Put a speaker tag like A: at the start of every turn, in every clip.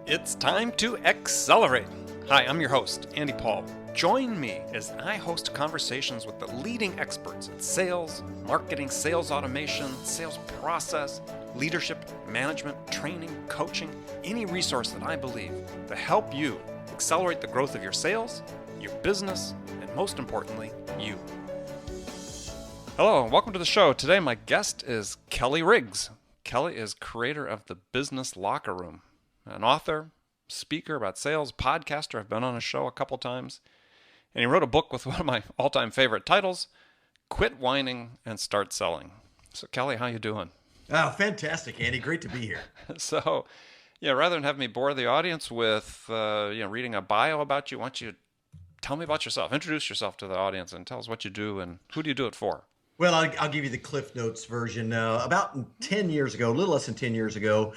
A: It's time to accelerate. Hi, I'm your host, Andy Paul. Join me as I host conversations with the leading experts in sales, marketing, sales automation, sales process, leadership, management, training, coaching, any resource that I believe to help you accelerate the growth of your sales, your business, and most importantly, you. Hello, and welcome to the show. Today, my guest is Kelly Riggs. Kelly is creator of the Business Locker Room, an author, speaker about sales, podcaster. I've been on his show a couple times. And he wrote a book with one of my all-time favorite titles, Quit Whining and Start Selling. So, Kelly, how you doing?
B: Oh, fantastic, Andy. Great to be here.
A: So, rather than have me bore the audience with, reading a bio about you, why don't you tell me about yourself? Introduce yourself to the audience and tell us what you do and who do you do it for?
B: Well, I'll give you the Cliff Notes version. About 10 years ago, a little less than 10 years ago,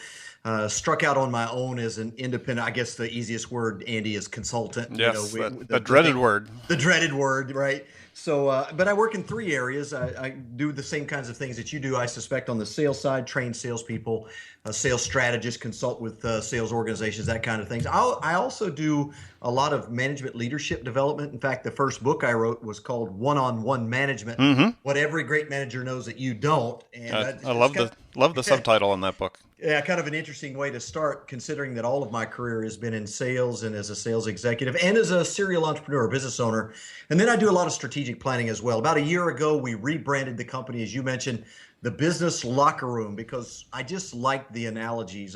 B: struck out on my own as an independent. I guess the easiest word, Andy, is consultant.
A: Yes, the dreaded word.
B: The dreaded word, right? So, but I work in three areas. I do the same kinds of things that you do, I suspect, on the sales side, train salespeople, sales strategists, consult with sales organizations, that kind of things. I also do a lot of management leadership development. In fact, the first book I wrote was called One-on-One Management, What Every Great Manager Knows That You Don't. And
A: I love the subtitle on that book.
B: Yeah, kind of an interesting way to start, considering that all of my career has been in sales and as a sales executive and as a serial entrepreneur, business owner. And then I do a lot of strategic planning as well. About a year ago, we rebranded the company, as you mentioned, the Business Locker Room, because I just like the analogies.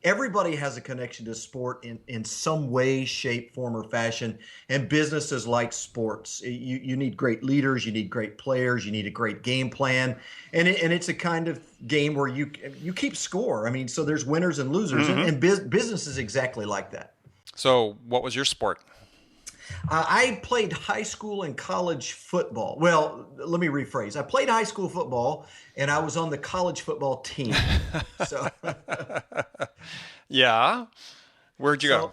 B: Everybody has a connection to sport in some way, shape, form, or fashion. And business is like sports. You need great leaders. You need great players. You need a great game plan. And it's a kind of game where you keep score. I mean, so there's winners and losers. And business is exactly like that.
A: So what was your sport?
B: I played high school and college football. Well, let me rephrase. I played high school football, and I was on the college football team. So,
A: yeah. Where'd you go?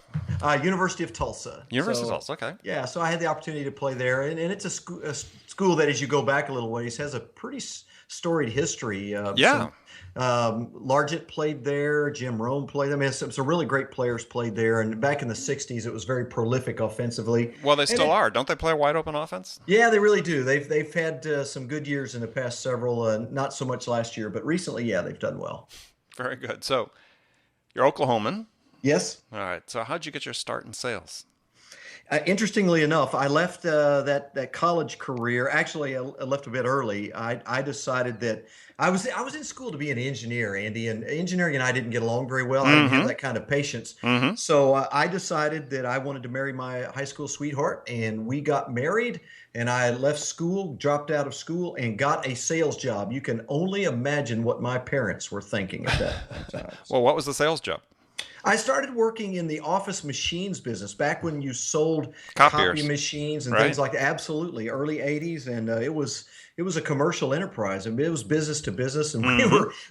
B: University of Tulsa.
A: University of Tulsa, okay.
B: Yeah, so I had the opportunity to play there, and it's a school that, as you go back a little ways, has a pretty storied history.
A: Yeah.
B: Largent played there. Jim Rome played there. I mean, some really great players played there. And back in the 60s, it was very prolific offensively.
A: Well, they still are. Don't they play a wide open offense?
B: Yeah, they really do. They've had some good years in the past several, not so much last year, but recently, yeah, they've done well.
A: Very good. So you're Oklahoman.
B: Yes.
A: All right. So how'd you get your start in sales?
B: Interestingly enough, I left that college career. Actually, I left a bit early. I decided that I was in school to be an engineer, Andy, and engineering and I didn't get along very well. I didn't have that kind of patience. So I decided that I wanted to marry my high school sweetheart, and we got married. And I left school, dropped out of school, and got a sales job. You can only imagine what my parents were thinking at that time.
A: Well, what was the sales job?
B: I started working in the office machines business back when you sold
A: Copiers.
B: copy machines and
A: Right.
B: things like that. Absolutely, early 80s, and it was a commercial enterprise. I mean, it was business to business, and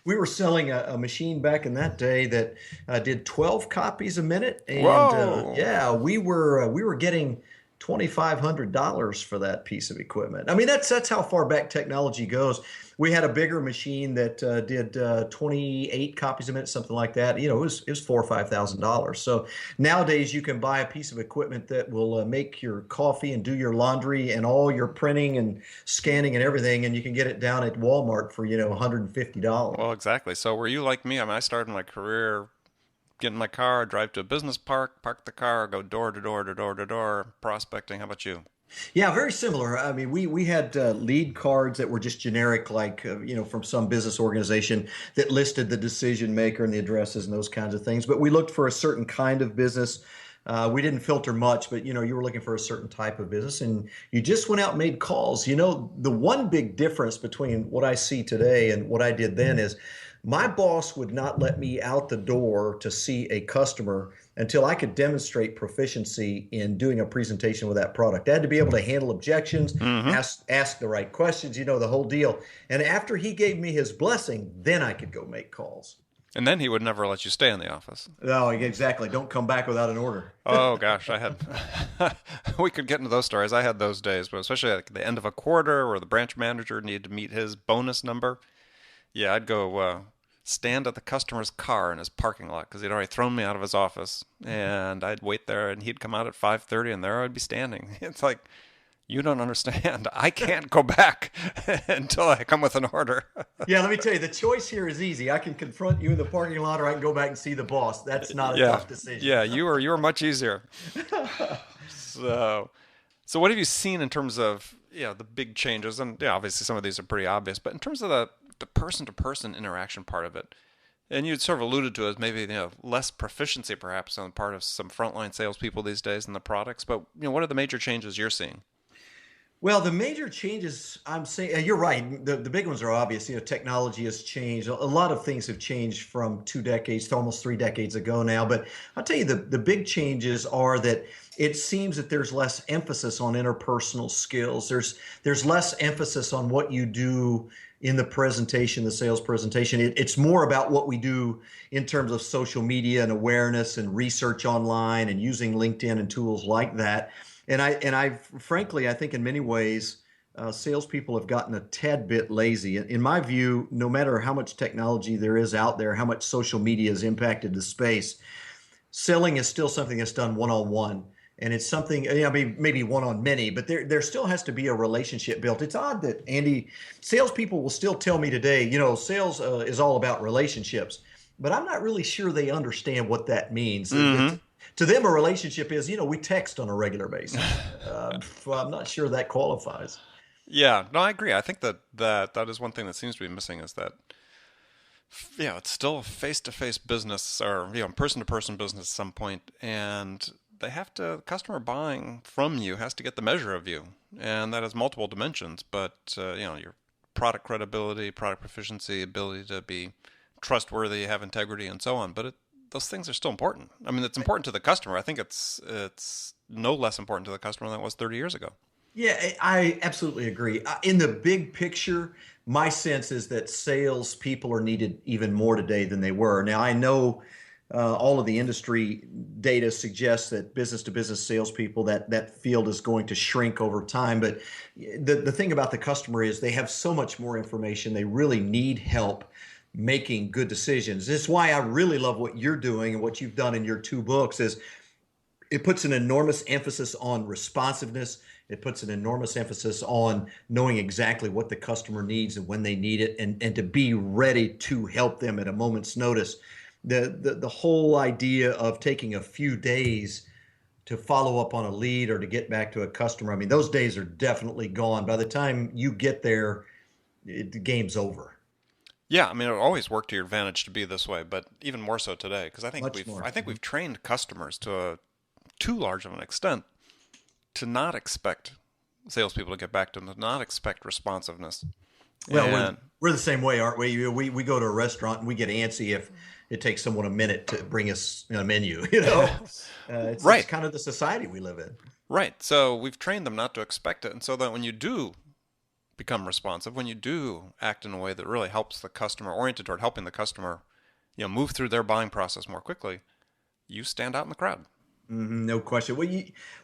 B: we were selling a machine back in that day that did 12 copies a minute, and
A: Whoa.
B: we were getting $2,500 for that piece of equipment. I mean, that's how far back technology goes. We had a bigger machine that did 28 copies a minute, something like that. You know, it was $4,000 or $5,000. So nowadays you can buy a piece of equipment that will make your coffee and do your laundry and all your printing and scanning and everything, and you can get it down at Walmart for $150.
A: Well, exactly. So were you like me? I mean, I started my career, get in my car, drive to a business park the car, go door to door to door to door, prospecting. How about you?
B: Yeah, very similar. I mean, we had lead cards that were just generic, like, from some business organization that listed the decision maker and the addresses and those kinds of things. But we looked for a certain kind of business. We didn't filter much, but, you were looking for a certain type of business, and you just went out and made calls. The one big difference between what I see today and what I did then is my boss would not let me out the door to see a customer until I could demonstrate proficiency in doing a presentation with that product. I had to be able to handle objections, ask the right questions, the whole deal. And after he gave me his blessing, then I could go make calls.
A: And then he would never let you stay in the office.
B: No, exactly. Don't come back without an order.
A: Oh, gosh. We could get into those stories. I had those days, but especially at the end of a quarter where the branch manager needed to meet his bonus number. Yeah, I'd go stand at the customer's car in his parking lot because he'd already thrown me out of his office, and I'd wait there, and he'd come out at 5:30, and there I'd be standing. It's like, you don't understand. I can't go back until I come with an order.
B: Yeah, let me tell you, the choice here is easy. I can confront you in the parking lot, or I can go back and see the boss. That's not a
A: Yeah,
B: tough decision.
A: yeah, you were much easier. So, so what have you seen in terms of the big changes? And yeah, obviously some of these are pretty obvious, but in terms of the person to person interaction part of it, and you'd sort of alluded to as maybe less proficiency perhaps on the part of some frontline salespeople these days in the products. But what are the major changes you're seeing?
B: Well, the major changes I'm saying, you're right. The big ones are obvious. Technology has changed. A lot of things have changed from 2 decades to almost 3 decades ago now. But I'll tell you, the big changes are that it seems that there's less emphasis on interpersonal skills. There's less emphasis on what you do in the presentation, the sales presentation. It's more about what we do in terms of social media and awareness and research online and using LinkedIn and tools like that. And I frankly, I think in many ways, salespeople have gotten a tad bit lazy. In my view, no matter how much technology there is out there, how much social media has impacted the space, selling is still something that's done one-on-one. And it's something, I mean, maybe one on many, but there still has to be a relationship built. It's odd that, Andy, salespeople will still tell me today, sales is all about relationships, but I'm not really sure they understand what that means.
A: Mm-hmm.
B: To them, a relationship is, we text on a regular basis. Well, I'm not sure that qualifies.
A: Yeah, no, I agree. I think that is one thing that seems to be missing is that it's still a face-to-face business or person-to-person business at some point, and customer buying from you has to get the measure of you, and that has multiple dimensions. But your product credibility, product proficiency, ability to be trustworthy, have integrity, and so on. But those things are still important. I mean, it's important to the customer. I think it's no less important to the customer than it was 30 years ago.
B: Yeah, I absolutely agree. In the big picture, my sense is that salespeople are needed even more today than they were. Now, I know all of the industry data suggests that business-to-business salespeople, that field is going to shrink over time. But the thing about the customer is they have so much more information. They really need help making good decisions. This is why I really love what you're doing and what you've done in your 2 books is it puts an enormous emphasis on responsiveness. It puts an enormous emphasis on knowing exactly what the customer needs and when they need it and to be ready to help them at a moment's notice. The whole idea of taking a few days to follow up on a lead or to get back to a customer, I mean, those days are definitely gone. By the time you get there, the game's over.
A: Yeah, I mean, it always worked to your advantage to be this way, but even more so today, because
B: Much more.
A: I think we've trained customers to too large of an extent to not expect salespeople to get back to them, to not expect responsiveness.
B: Well,
A: And
B: we're the same way, aren't we? We go to a restaurant and we get antsy if it takes someone a minute to bring us a menu. It's
A: right,
B: kind of the society we live in.
A: right. So we've trained them not to expect it, and so that when you do become responsive, when you do act in a way that really helps the customer, oriented toward helping the customer, move through their buying process more quickly, you stand out in the crowd.
B: No question. Well,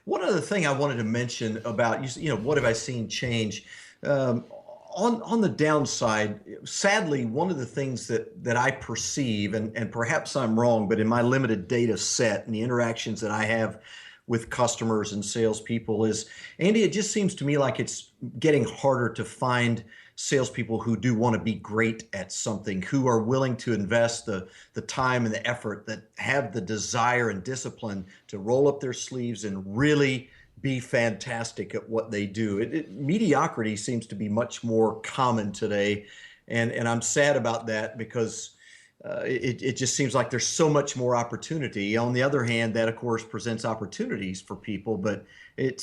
B: one other thing I wanted to mention about what have I seen change? On the downside, sadly, one of the things that I perceive, and perhaps I'm wrong, but in my limited data set and the interactions that I have with customers and salespeople is, Andy, it just seems to me like it's getting harder to find salespeople who do want to be great at something, who are willing to invest the time and the effort, that have the desire and discipline to roll up their sleeves and really be fantastic at what they do. Mediocrity seems to be much more common today, and I'm sad about that because it just seems like there's so much more opportunity. On the other hand, that of course presents opportunities for people, but it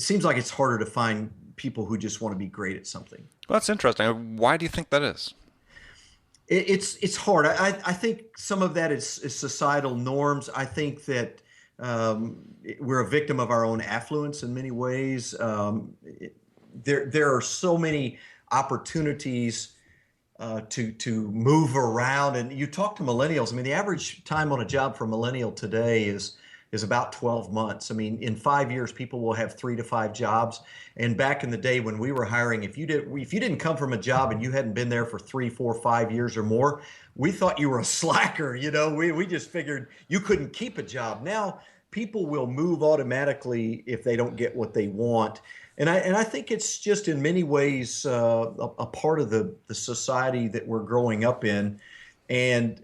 B: seems like it's harder to find people who just want to be great at something.
A: Well, that's interesting. Why do you think that is?
B: It's hard. I think some of that is societal norms. I think that we're a victim of our own affluence in many ways. There are so many opportunities to move around. And you talk to millennials. I mean, the average time on a job for a millennial today is about 12 months. I mean, in 5 years, people will have 3 to 5 jobs. And back in the day when we were hiring, if you didn't come from a job and you hadn't been there for 3, 4, 5 years or more, we thought you were a slacker. We just figured you couldn't keep a job. Now people will move automatically if they don't get what they want. And I think it's just in many ways a part of the society that we're growing up in. And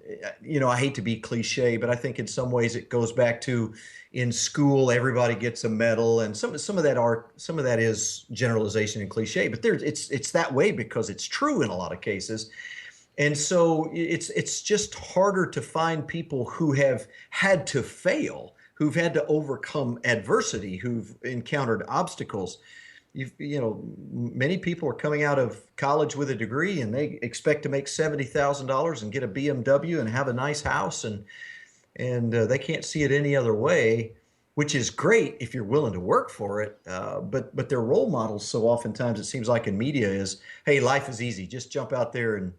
B: I hate to be cliche, but I think in some ways it goes back to in school everybody gets a medal, and some of that is generalization and cliche, but it's that way because it's true in a lot of cases. And so it's just harder to find people who have had to fail, who've had to overcome adversity, who've encountered obstacles. Many people are coming out of college with a degree and they expect to make $70,000 and get a BMW and have a nice house, and they can't see it any other way, which is great if you're willing to work for it. But their role models, so oftentimes it seems like in media, is, hey, life is easy. Just jump out there and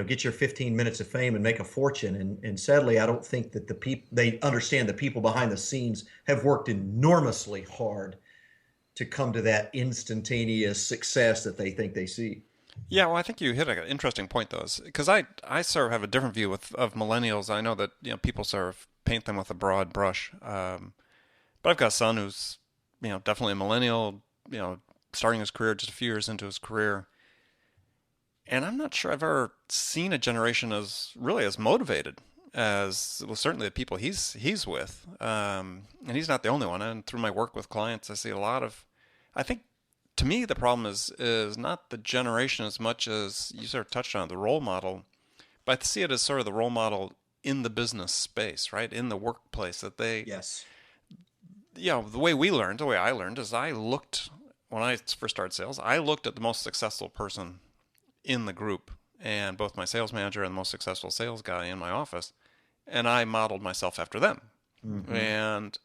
B: get your 15 minutes of fame and make a fortune. And sadly, I don't think that they understand the people behind the scenes have worked enormously hard to come to that instantaneous success that they think they see.
A: Yeah, well, I think you hit an interesting point, though, because I sort of have a different view of millennials. I know that people sort of paint them with a broad brush, but I've got a son who's definitely a millennial, starting his career just a few years into his career, and I'm not sure I've ever seen a generation as motivated as, well, certainly the people he's with, and he's not the only one. And through my work with clients, I see a lot of, I think, to me, the problem is not the generation as much as you sort of touched on, the role model, but I see it as sort of the role model in the business space, right? In the workplace, that they,
B: Yes.
A: the way I learned is when I first started sales, I looked at the most successful person in the group, and both my sales manager and the most successful sales guy in my office, and I modeled myself after them. Mm-hmm. And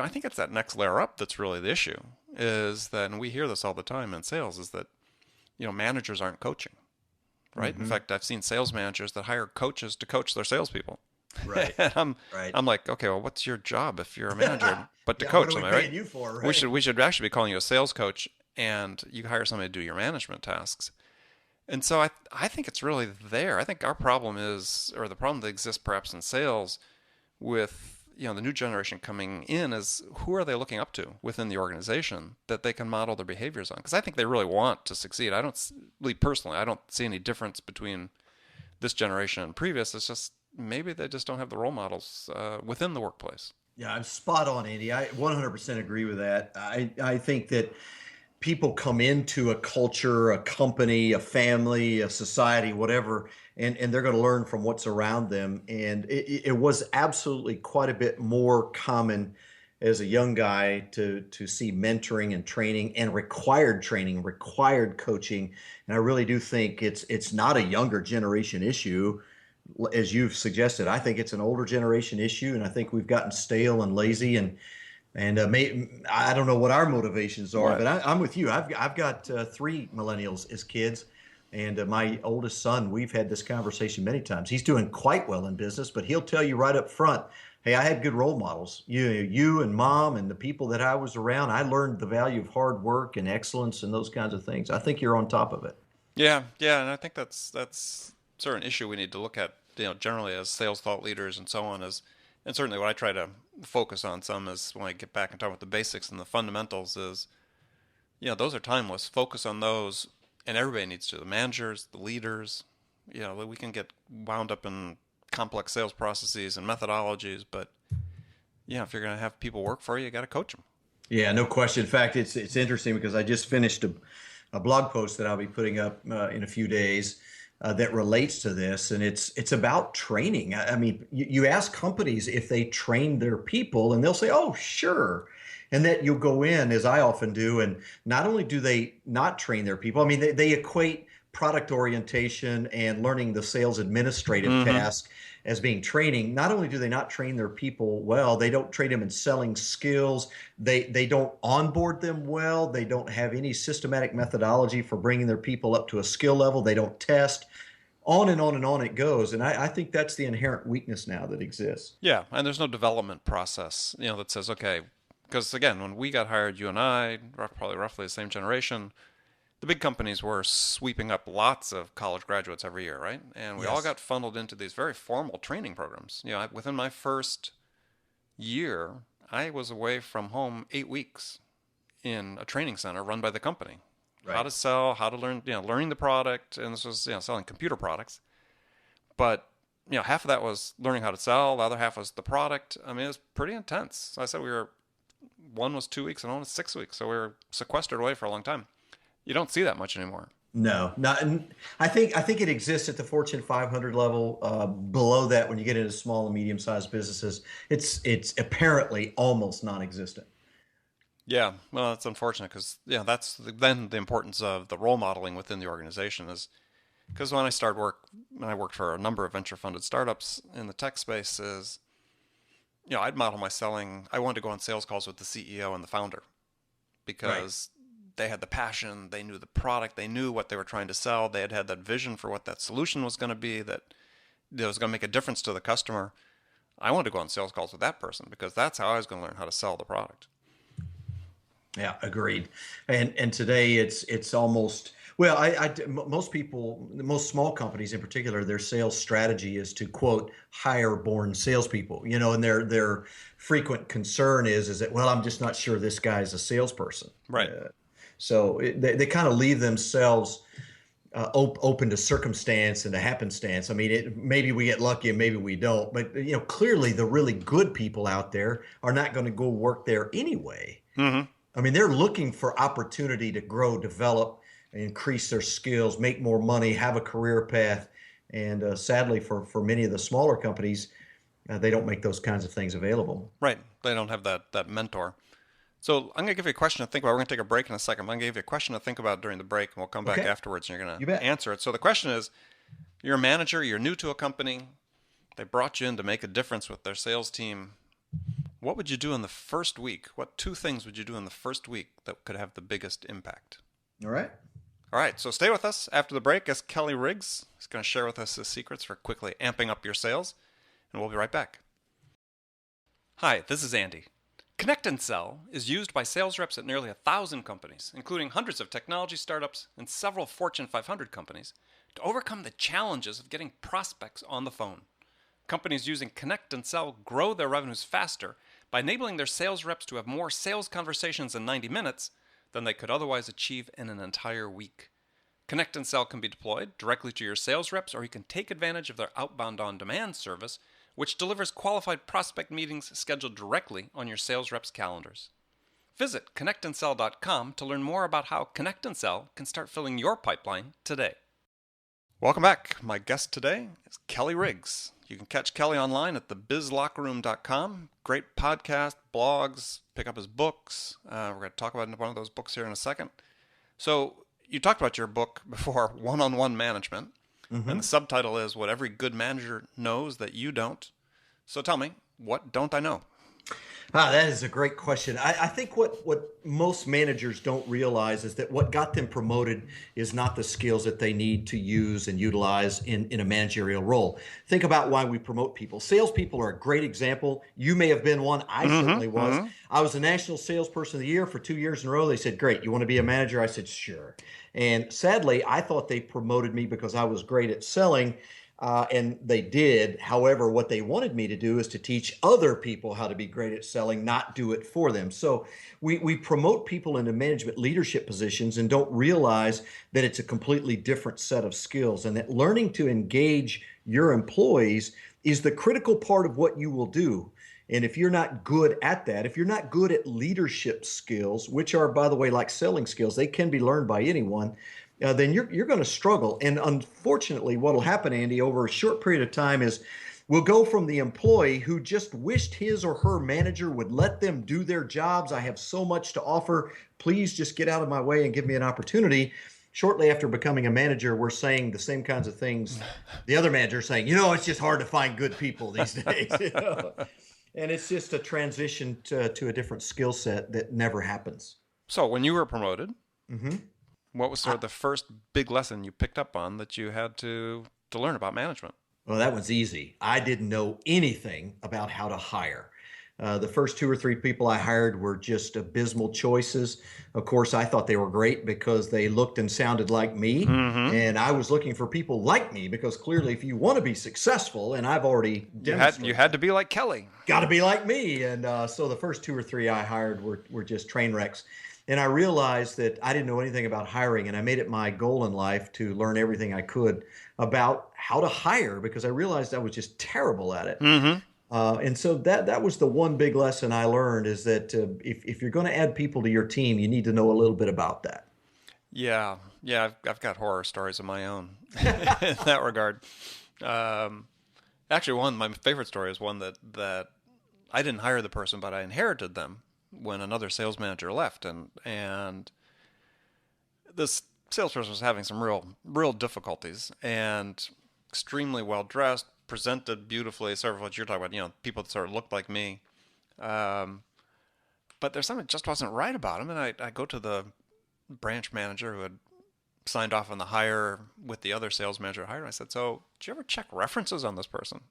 A: I think it's that next layer up that's really the issue, is that, and we hear this all the time in sales, is that managers aren't coaching, right? Mm-hmm. In fact, I've seen sales managers that hire coaches to coach their salespeople.
B: Right.
A: And I'm like, okay, well, what's your job if you're a manager but to coach them, right?
B: You for, right?
A: We should actually be calling you a sales coach, and you hire somebody to do your management tasks. And so I think it's really there. I think our problem is, or the problem that exists perhaps in sales with the new generation coming in, is who are they looking up to within the organization that they can model their behaviors on? Because I think they really want to succeed. I don't see any difference between this generation and previous. It's just maybe they just don't have the role models within the workplace.
B: Yeah, I'm spot on, Andy. I 100% agree with that. I think that people come into a culture, a company, a family, a society, whatever, and they're going to learn from what's around them. And it was absolutely quite a bit more common as a young guy to see mentoring and training and required coaching. And I really do think it's not a younger generation issue, as you've suggested. I think it's an older generation issue, and I think we've gotten stale and lazy, and I don't know what our motivations are, right. But I'm with you. I've got 3 millennials as kids, and my oldest son, we've had this conversation many times. He's doing quite well in business, but he'll tell you right up front, hey, I had good role models. You and mom and the people that I was around, I learned the value of hard work and excellence and those kinds of things. I think you're on top of it.
A: Yeah, and I think that's sort of an issue we need to look at, generally as sales thought leaders and so on, and certainly what I try to focus on some is, when I get back and talk about the basics and the fundamentals, is, those are timeless. Focus on those, and everybody needs to. The managers, the leaders, we can get wound up in complex sales processes and methodologies, but if you're going to have people work for you, you got to coach them. Yeah,
B: no question. In fact, it's interesting because I just finished a blog post that I'll be putting up in a few days that relates to this, and it's about training. I mean, you ask companies if they train their people, and they'll say, "Oh, sure," and that you'll go in, as I often do, and not only do they not train their people, I mean, they equate product orientation and learning the sales administrative task as being training. Not only do they not train their people well, they don't train them in selling skills. They don't onboard them well. They don't have any systematic methodology for bringing their people up to a skill level. They don't test. On and on and on it goes. And I think that's the inherent weakness now that exists.
A: Yeah, and there's no development process, that says, okay, because again, when we got hired, you and I, probably roughly the same generation, the big companies were sweeping up lots of college graduates every year, right? And we all
B: Yes.
A: got funneled into these very formal training programs. Within my first year, I was away from home 8 weeks in a training center run by the company. How
B: Right.
A: to sell, how to learn, learning the product, and this was, selling computer products. But, half of that was learning how to sell, the other half was the product. I mean, it was pretty intense. So I said one was 2 weeks and one was 6 weeks. So we were sequestered away for a long time. You don't see that much anymore.
B: No, not. I think it exists at the Fortune 500 level. Below that, when you get into small and medium sized businesses, it's apparently almost non-existent.
A: Yeah, well, that's unfortunate because that's then the importance of the role modeling within the organization is because when I worked for a number of venture funded startups in the tech space, I'd model my selling. I wanted to go on sales calls with the CEO and the founder
B: Right.
A: because they had the passion, they knew the product, they knew what they were trying to sell, they had that vision for what that solution was going to be that was going to make a difference to the customer. I wanted to go on sales calls with that person because that's how I was going to learn how to sell the product.
B: Yeah, agreed. And today it's almost well, most people, most small companies in particular, their sales strategy is to quote hire born salespeople. And their frequent concern is that well, I'm just not sure this guy's a salesperson.
A: Right.
B: So they kind of leave themselves open to circumstance and to happenstance. I mean, maybe we get lucky and maybe we don't, but clearly the really good people out there are not going to go work there anyway.
A: Mm-hmm.
B: I mean, they're looking for opportunity to grow, develop, increase their skills, make more money, have a career path. And sadly, for many of the smaller companies, they don't make those kinds of things available.
A: Right. They don't have that mentor. So I'm going to give you a question to think about. We're going to take a break in a second. I'm going to give you a question to think about during the break, and we'll come back
B: Okay,
A: afterwards, and you're going
B: you
A: to
B: bet.
A: answer it. So the question is, you're a manager, you're new to a company, they brought you in to make a difference with their sales team. What would you do in the first week? What two things would you do in the first week that could have the biggest impact?
B: All right.
A: All right, so stay with us. After the break, as Kelly Riggs is going to share with us his secrets for quickly amping up your sales, and we'll be right back. Hi, this is Andy. Connect and Sell is used by sales reps at nearly 1,000 companies, including hundreds of technology startups and several Fortune 500 companies, to overcome the challenges of getting prospects on the phone. Companies using Connect and Sell grow their revenues faster by enabling their sales reps to have more sales conversations in 90 minutes than they could otherwise achieve in an entire week. Connect and Sell can be deployed directly to your sales reps, or you can take advantage of their outbound on-demand service, which delivers qualified prospect meetings scheduled directly on your sales reps' calendars. Visit connectandsell.com to learn more about how Connect and Sell can start filling your pipeline today. Welcome back. My guest today is Kelly Riggs. You can catch Kelly online at thebizlockerroom.com. Great podcast, blogs, pick up his books. We're going to talk about one of those books here in a second. So you talked about your book before, One-on-One Management. And the subtitle is What Every Good Manager Knows That You Don't. So tell me, what don't I know?
B: That is a great question. I think what most managers don't realize is that what got them promoted is not the skills that they need to use and utilize in a managerial role. Think about why we promote people. Salespeople are a great example. You may have been one. I certainly was. I was the National Salesperson of the Year for 2 years in a row. They said, great, you want to be a manager? I said, sure. And sadly, I thought they promoted me because I was great at selling. And they did. However, what they wanted me to do is to teach other people how to be great at selling, not do it for them. So we promote people into management leadership positions and don't realize that it's a completely different set of skills, and that learning to engage your employees is the critical part of what you will do. And if you're not good at that, if you're not good at leadership skills, which are, by the way, like selling skills, they can be learned by anyone, then you're going to struggle. And unfortunately, what will happen, Andy, over a short period of time is we'll go from the employee who just wished his or her manager would let them do their jobs. I have so much to offer. Please just get out of my way and give me an opportunity. Shortly after becoming a manager, we're saying the same kinds of things. The other manager is saying, it's just hard to find good people these days. And it's just a transition to a different skill set that never happens.
A: So when you were promoted,
B: Mm-hmm.
A: what was sort of the first big lesson you picked up on that you had to learn about management?
B: Well, that was easy. I didn't know anything about how to hire. The first two or three people I hired were just abysmal choices. Of course, I thought they were great because they looked and sounded like me.
A: Mm-hmm.
B: And I was looking for people like me because clearly, if you want to be successful, and I've already
A: You
B: demonstrated
A: had to be like Kelly.
B: got to be like me. And so the first two or three I hired were just train wrecks. And I realized that I didn't know anything about hiring, and I made it my goal in life to learn everything I could about how to hire because I realized I was just terrible at it.
A: Mm-hmm.
B: And so that was the one big lesson I learned is that if you're going to add people to your team, you need to know a little bit about that.
A: Yeah, yeah, I've got horror stories of my own in that regard. Um, Actually, one my favorite story is one that I didn't hire the person, but I inherited them when another sales manager left, and this salesperson was having some real difficulties, and extremely well dressed, presented beautifully. Sort of what you're talking about, people that sort of looked like me. Um, but there's something that just wasn't right about him, and I go to the branch manager who had signed off on the hire with the other sales manager hired. I said, "So, did you ever check references on this person?"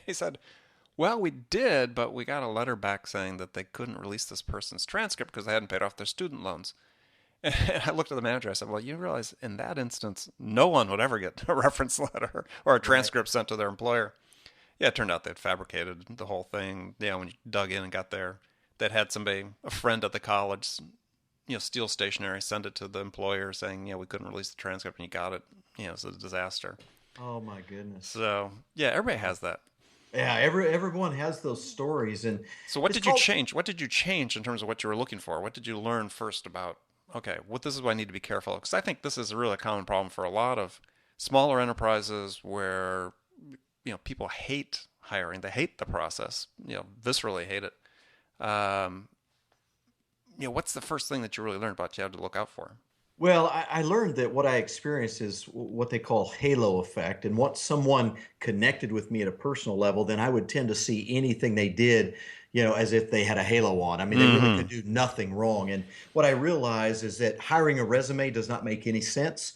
A: He said, "Well, we did, but we got a letter back saying that they couldn't release this person's transcript because they hadn't paid off their student loans." And I looked at the manager. I said, "Well, you realize in that instance, no one would ever get a reference letter or a
B: Right.
A: transcript sent to their employer." Yeah, it turned out they'd fabricated the whole thing. Yeah, when you dug in and got there, they'd had somebody, a friend at the college, steal stationery, send it to the employer saying, we couldn't release the transcript and you got it. It's a disaster.
B: Oh my goodness.
A: So, yeah, everybody has that.
B: Yeah, everyone has those stories, and
A: So what
B: it's
A: did you
B: called.
A: change? What did you change in terms of what you were looking for? What did you learn first about, okay, this is what I need to be careful of? Because I think this is a really common problem for a lot of smaller enterprises where, people hate hiring. They hate the process, viscerally hate it. Um, what's the first thing that you really learned about you had to look out for?
B: Well, I learned that what I experienced is what they call halo effect. And once someone connected with me at a personal level, then I would tend to see anything they did, as if they had a halo on. I mean, they really
A: Mm-hmm.
B: could do nothing wrong. And what I realized is that hiring a resume does not make any sense.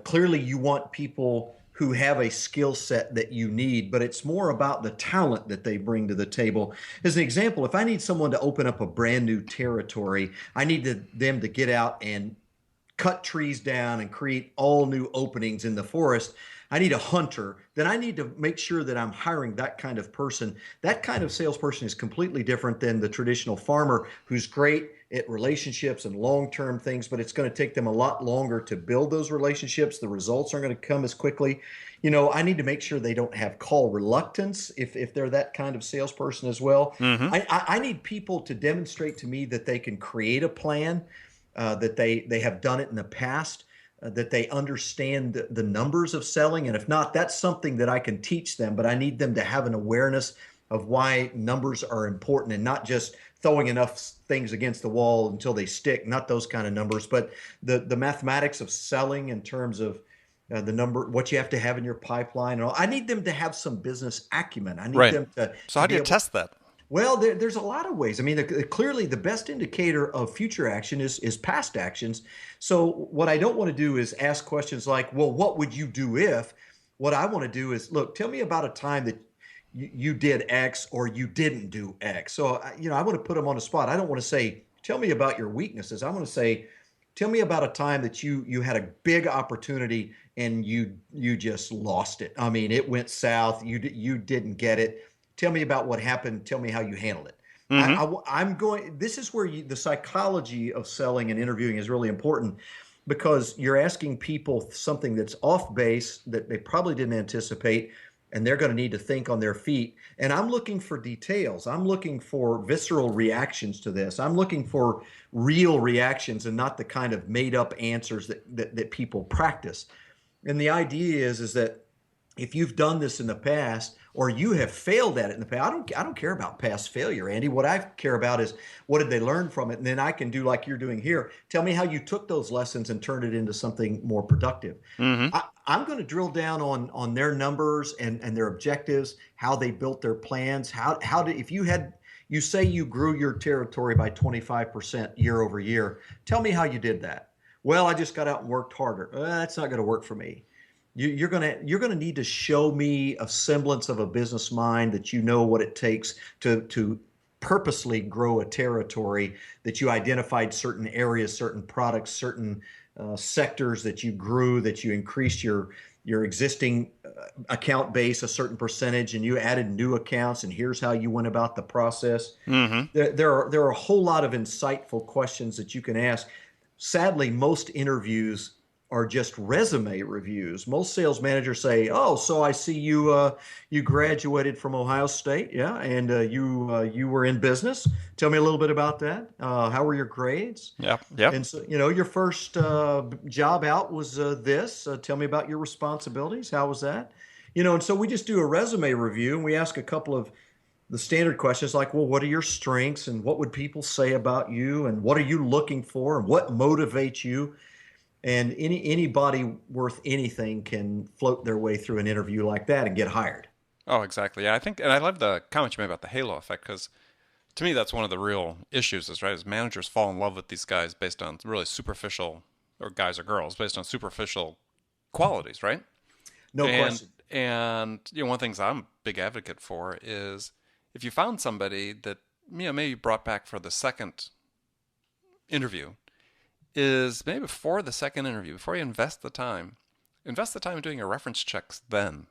B: Clearly, you want people who have a skill set that you need, but it's more about the talent that they bring to the table. As an example, if I need someone to open up a brand new territory, I need them to get out and cut trees down and create all new openings in the forest. I need a hunter. Then I need to make sure that I'm hiring that kind of person. That kind of salesperson is completely different than the traditional farmer who's great at relationships and long-term things, but it's going to take them a lot longer to build those relationships. The results aren't going to come as quickly. I need to make sure they don't have call reluctance if they're that kind of salesperson as well.
A: Mm-hmm.
B: I need people to demonstrate to me that they can create a plan, that they have done it in the past, that they understand the numbers of selling. And if not, that's something that I can teach them, but I need them to have an awareness of why numbers are important and not just throwing enough things against the wall until they stick, not those kind of numbers, but the mathematics of selling in terms of the number, what you have to have in your pipeline. And all. I need them to have some business acumen. I need
A: Right.
B: them to,
A: So
B: to
A: how do
B: be
A: you
B: able.
A: test that?
B: Well, there's a lot of ways. I mean, clearly the best indicator of future action is past actions. So what I don't want to do is ask questions like, well, what would you do if? What I want to do is, look, tell me about a time that you did X or you didn't do X. So, I want to put them on the spot. I don't want to say, tell me about your weaknesses. I want to say, tell me about a time that you had a big opportunity and you just lost it. I mean, it went south. You didn't get it. Tell me about what happened. Tell me how you handled it.
A: Mm-hmm.
B: I'm going. This is where the psychology of selling and interviewing is really important because you're asking people something that's off base that they probably didn't anticipate, and they're going to need to think on their feet. And I'm looking for details. I'm looking for visceral reactions to this. I'm looking for real reactions and not the kind of made up answers that people practice. And the idea is that if you've done this in the past or you have failed at it in the past, I don't care about past failure, Andy. What I care about is what did they learn from it? And then I can do like you're doing here. Tell me how you took those lessons and turned it into something more productive.
A: Mm-hmm.
B: I'm going to drill down on their numbers and their objectives, how they built their plans, how did if you say you grew your territory by 25% year over year. Tell me how you did that. Well, I just got out and worked harder. That's not going to work for me. You're gonna need to show me a semblance of a business mind, that you know what it takes to purposely grow a territory, that you identified certain areas, certain products, certain sectors that you grew, that you increased your existing account base a certain percentage, and you added new accounts, and here's how you went about the process.
A: Mm-hmm.
B: There are a whole lot of insightful questions that you can ask. Sadly, most interviews are just resume reviews. Most sales managers say, "Oh, so I see you graduated from Ohio State, yeah, and you were in business. Tell me a little bit about that. How were your grades?
A: Yep. Yep.
B: And so, your first job out was this. Tell me about your responsibilities. How was that? And so we just do a resume review, and we ask a couple of the standard questions like, well, what are your strengths, and what would people say about you, and what are you looking for, and what motivates you? And anybody worth anything can float their way through an interview like that and get hired.
A: Oh, exactly. Yeah, I think, and I love the comment you made about the halo effect, because to me that's one of the real issues. Is managers fall in love with these guys based on really superficial, or guys or girls based on superficial qualities, right?
B: No
A: And
B: question.
A: and one of the things I'm a big advocate for is if you found somebody that maybe brought back for the second interview, is maybe before the second interview, before you invest the time in doing your reference checks then,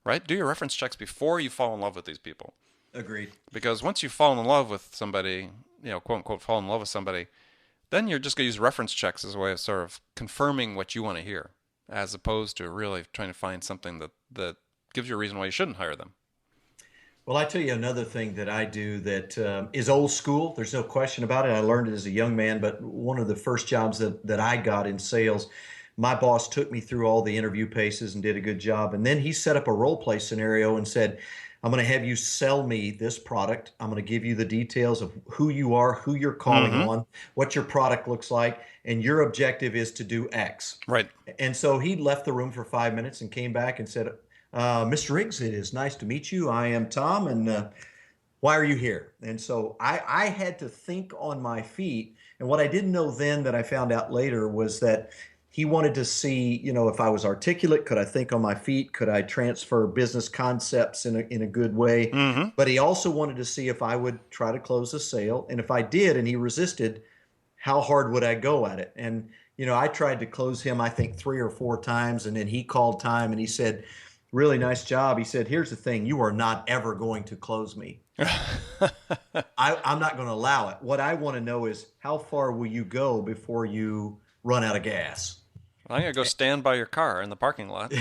A: right? Do your reference checks before you fall in love with these people.
B: Agreed.
A: Because once you fall in love with somebody, quote unquote, fall in love with somebody, then you're just going to use reference checks as a way of sort of confirming what you want to hear, as opposed to really trying to find something that gives you a reason why you shouldn't hire them.
B: Well, I tell you another thing that I do that is old school. There's no question about it. I learned it as a young man, but one of the first jobs that I got in sales, my boss took me through all the interview paces and did a good job. And then he set up a role play scenario and said, I'm going to have you sell me this product. I'm going to give you the details of who you are, who you're calling
A: Mm-hmm.
B: on, what your product looks like, and your objective is to do X.
A: Right.
B: And so he left the room for 5 minutes and came back and said, Mr. Riggs, it is nice to meet you. I am Tom, and why are you here? And so I had to think on my feet. And what I didn't know then that I found out later was that he wanted to see, if I was articulate, could I think on my feet? Could I transfer business concepts in a good way?
A: Mm-hmm.
B: But he also wanted to see if I would try to close a sale. And if I did and he resisted, how hard would I go at it? And, I tried to close him, I think, 3 or 4 times. And then he called time and he said, really nice job. He said, here's the thing. You are not ever going to close me. I'm not going to allow it. What I want to know is how far will you go before you run out of gas?
A: I'm going to go stand by your car in the parking lot.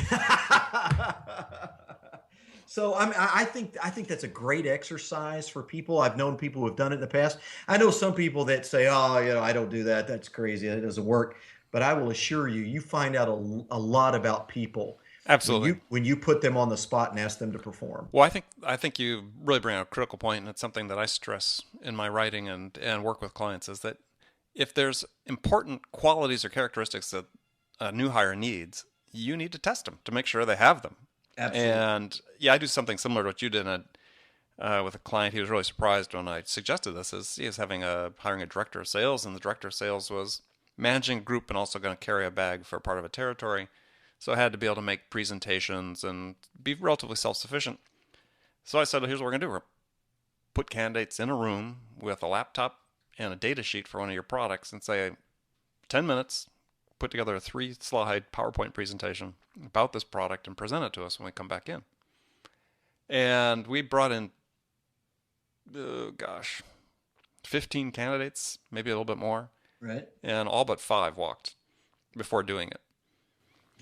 B: So I think that's a great exercise for people. I've known people who have done it in the past. I know some people that say, "Oh, I don't do that. That's crazy. It doesn't work." But I will assure you, you find out a lot about people
A: Absolutely.
B: when you put them on the spot and ask them to perform.
A: Well, I think you really bring up a critical point, and it's something that I stress in my writing and work with clients, is that if there's important qualities or characteristics that a new hire needs, you need to test them to make sure they have them.
B: Absolutely.
A: And yeah, I do something similar to what you did with a client. He was really surprised when I suggested this. Is he was hiring a director of sales, and the director of sales was managing a group and also going to carry a bag for part of a territory. So I had to be able to make presentations and be relatively self-sufficient. So I said, well, here's what we're going to do. We're going to put candidates in a room with a laptop and a data sheet for one of your products and say, 10 minutes, put together a 3-slide PowerPoint presentation about this product and present it to us when we come back in. And we brought in, 15 candidates, maybe a little bit more.
B: Right.
A: And all but 5 walked before doing it.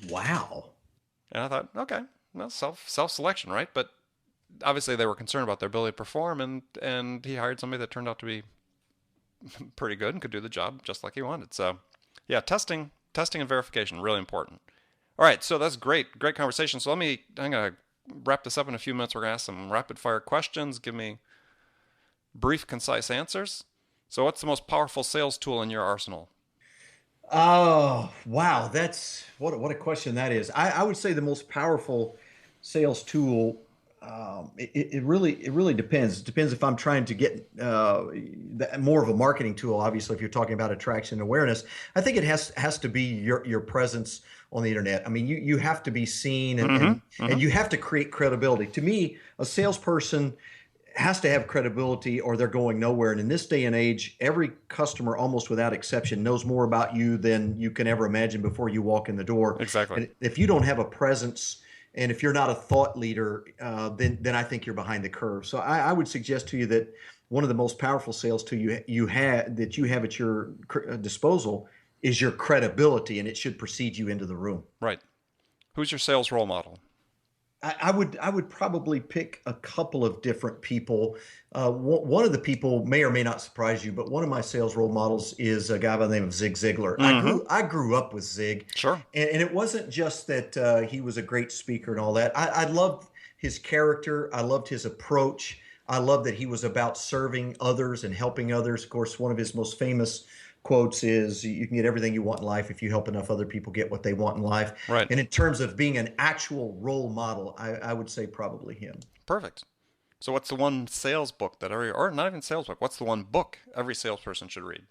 B: Wow.
A: And I thought, okay, well, self-selection, right? But obviously they were concerned about their ability to perform, and he hired somebody that turned out to be pretty good and could do the job just like he wanted. So yeah, testing and verification, really important. All right, so that's great conversation. So I'm going to wrap this up in a few minutes. We're going to ask some rapid fire questions. Give me brief, concise answers. So what's the most powerful sales tool in your arsenal?
B: Oh, wow. That's what a question that is. I would say the most powerful sales tool. It really depends. It depends if I'm trying to get more of a marketing tool. Obviously, if you're talking about attraction and awareness, I think it has to be your presence on the internet. I mean, you have to be seen, and
A: Mm-hmm.
B: you have to create credibility. To me, a salesperson has to have credibility or they're going nowhere. And in this day and age, every customer, almost without exception, knows more about you than you can ever imagine before you walk in the door.
A: Exactly.
B: And if you don't have a presence and if you're not a thought leader, then I think you're behind the curve. So I would suggest to you that one of the most powerful sales to you have at your disposal is your credibility, and it should precede you into the room.
A: Right. Who's your sales role model?
B: I would probably pick a couple of different people. One of the people may or may not surprise you, but one of my sales role models is a guy by the name of Zig Ziglar.
A: Mm-hmm.
B: I grew up with Zig,
A: Sure.
B: and it wasn't just that he was a great speaker and all that. I loved his character. I loved his approach. I loved that he was about serving others and helping others. Of course, one of his most famous quotes is, "You can get everything you want in life if you help enough other people get what they want in life."
A: Right.
B: And in terms of being an actual role model, I would say probably him.
A: Perfect. So what's the one sales book that or not even sales book, what's the one book every salesperson should read?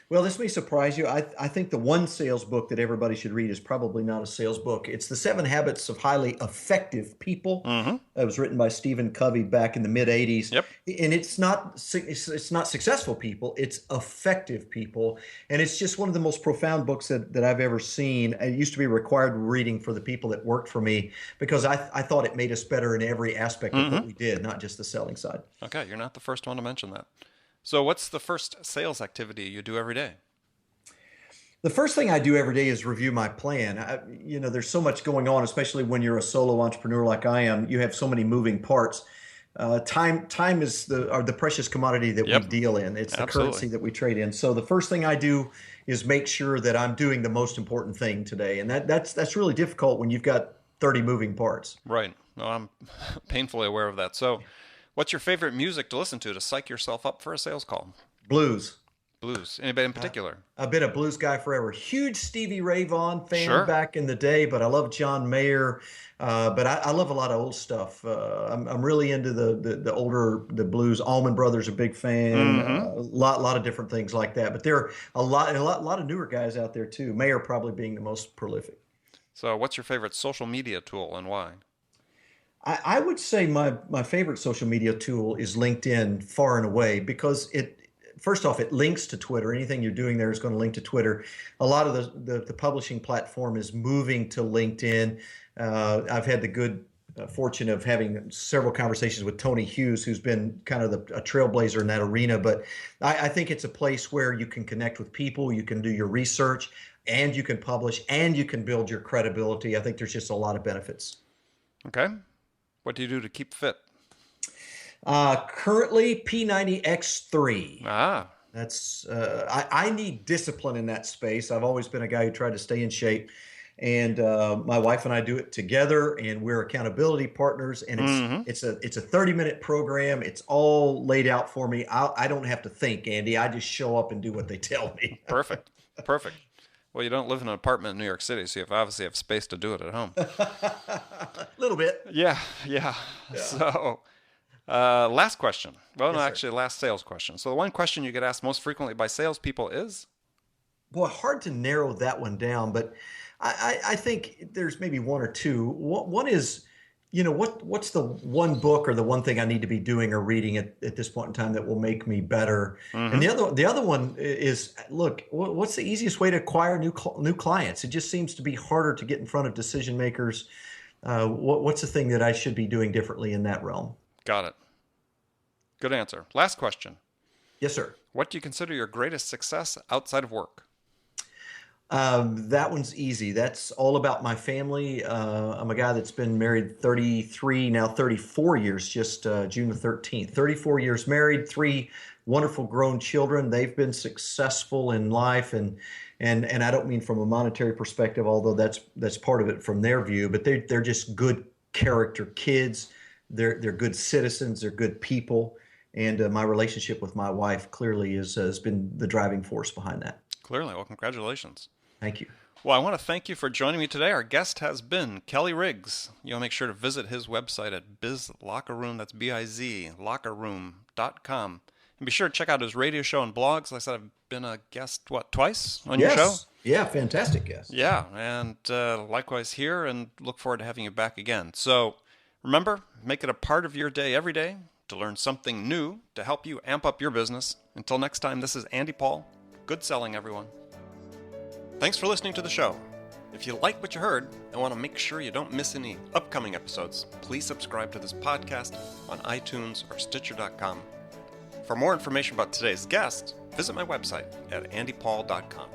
B: Well, this may surprise you. I think the one sales book that everybody should read is probably not a sales book. It's The 7 Habits of Highly Effective People.
A: Mm-hmm.
B: It was written by Stephen Covey back in the mid '80s.
A: Yep.
B: And it's not successful people. It's effective people. And it's just one of the most profound books that I've ever seen. It used to be required reading for the people that worked for me because I thought it made us better in every aspect of what we did, not just the selling side.
A: Okay, you're not the first one to mention that. So what's the first sales activity you do every day?
B: The first thing I do every day is review my plan. There's so much going on, especially when you're a solo entrepreneur like I am. You have so many moving parts. Time is the precious commodity that we deal in. It's the
A: Absolutely.
B: currency that we trade in. So the first thing I do is make sure that I'm doing the most important thing today, and that's really difficult when you've got 30 moving parts.
A: Right. No, I'm painfully aware of that. So what's your favorite music to listen to psych yourself up for a sales call?
B: Blues.
A: Blues. Anybody in particular?
B: I've been a blues guy forever. Huge Stevie Ray Vaughan fan
A: Sure.
B: back in the day, but I love John Mayer. But I love a lot of old stuff. I'm really into the older blues. Allman Brothers, a big fan. A lot of different things like that. But there are a lot of newer guys out there too. Mayer probably being the most prolific.
A: So what's your favorite social media tool and why?
B: I would say my favorite social media tool is LinkedIn far and away because first off, it links to Twitter. Anything you're doing there is going to link to Twitter. A lot of the publishing platform is moving to LinkedIn. I've had the good fortune of having several conversations with Tony Hughes, who's been kind of a trailblazer in that arena. But I think it's a place where you can connect with people, you can do your research, and you can publish, and you can build your credibility. I think there's just a lot of benefits.
A: Okay. What do you do to keep fit?
B: Currently P90X3.
A: Ah.
B: That's I need discipline in that space. I've always been a guy who tried to stay in shape, and my wife and I do it together, and we're accountability partners. And it's a 30-minute program. It's all laid out for me. I don't have to think, Andy. I just show up and do what they tell me.
A: Perfect. Well, you don't live in an apartment in New York City, so you obviously have space to do it at home.
B: A little bit.
A: Yeah. So, last question. Well, no,
B: Yes, sir.
A: actually, last sales question. So the one question you get asked most frequently by salespeople is?
B: Boy, hard to narrow that one down, but I think there's maybe one or two. One is, what's the one book or the one thing I need to be doing or reading at this point in time that will make me better? And the other one is, look, what's the easiest way to acquire new clients? It just seems to be harder to get in front of decision makers. What's the thing that I should be doing differently in that realm?
A: Got it. Good answer. Last question.
B: Yes, sir.
A: What do you consider your greatest success outside of work?
B: That one's easy. That's all about my family. I'm a guy that's been married 33, now 34 years, just June the 13th. 34 years married, 3 wonderful grown children. They've been successful in life, and I don't mean from a monetary perspective, although that's part of it from their view, but they're just good character kids. They're good citizens. They're good people. And my relationship with my wife clearly has been the driving force behind that.
A: Clearly. Well, congratulations.
B: Thank you.
A: Well, I want to thank you for joining me today. Our guest has been Kelly Riggs. You'll make sure to visit his website at BizLockerRoom. That's BIZ, lockerroom.com. And be sure to check out his radio show and blogs. Like I said, I've been a guest, twice on your show?
B: Yeah, fantastic guest.
A: Yeah, and likewise here, and look forward to having you back again. So remember, make it a part of your day every day to learn something new to help you amp up your business. Until next time, this is Andy Paul. Good selling, everyone. Thanks for listening to the show. If you like what you heard and want to make sure you don't miss any upcoming episodes, please subscribe to this podcast on iTunes or Stitcher.com. For more information about today's guest, visit my website at andypaul.com.